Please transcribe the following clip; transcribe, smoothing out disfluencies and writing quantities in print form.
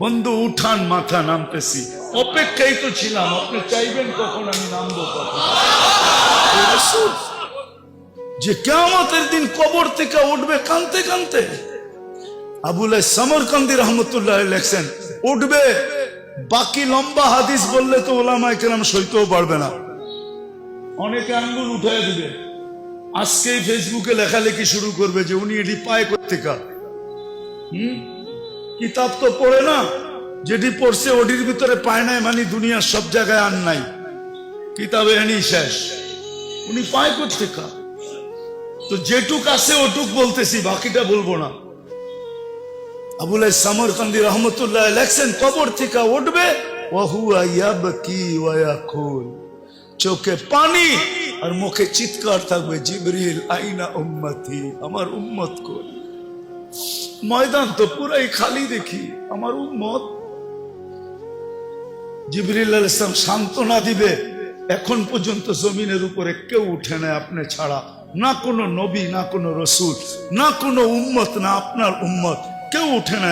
বন্ধু উঠান মাথা, নামতেছি। অপেক্ষাই তো ছিলাম, আপনি চাইবেন কখন আমি নামবো কখন। যে কিয়ামতের দিন কবর থেকে উঠবে কানতে কানতে। আবুল সমরকান্দি রহমতুল্লাহ লেখছেন উঠবে, বাকি লম্বা হাদিস বললে তো ওলামায়ে কেরাম সইতেও পারবে না, অনেকে আঙ্গুল উঠায় দিবে। আজকেই ফেসবুকে লেখালেখি শুরু করবে যে উনি এটি পায় কোত্থেকা। কিতাব তো পড়ে না, যেটি পড়ছে ওটির ভিতরে পায় নাই মানে দুনিয়ার সব জায়গায় আর নাই, কিতাবে এনি শেষ, উনি পায় কোত্থেকা। তো যেটুক আছে ওটুক বলতেছি, বাকিটা বলবো না। আবুল সমরকান্দি রহমতুল্লাহ লেখছেন কবর থেকে উঠবে, ওয়াহুয়া ইয়াবকি ওয়া ইয়াকুল, চোখে পানি আর মুখে চিৎকার থাকবে, জিবরিল আইনা উম্মতি, আমার উম্মত কই। ময়দান তো পুরাই খালি দেখি, আমার উম্মত। জিবরিল আলাইহিস সালাম সান্ত্বনা দিবে, এখন পর্যন্ত জমিনের উপরে কেউ উঠে না আপনি ছাড়া, না কোনো নবী, না কোনো রসূল, না কোনো উম্মত, না আপনার উম্মত, কেউ উঠে না।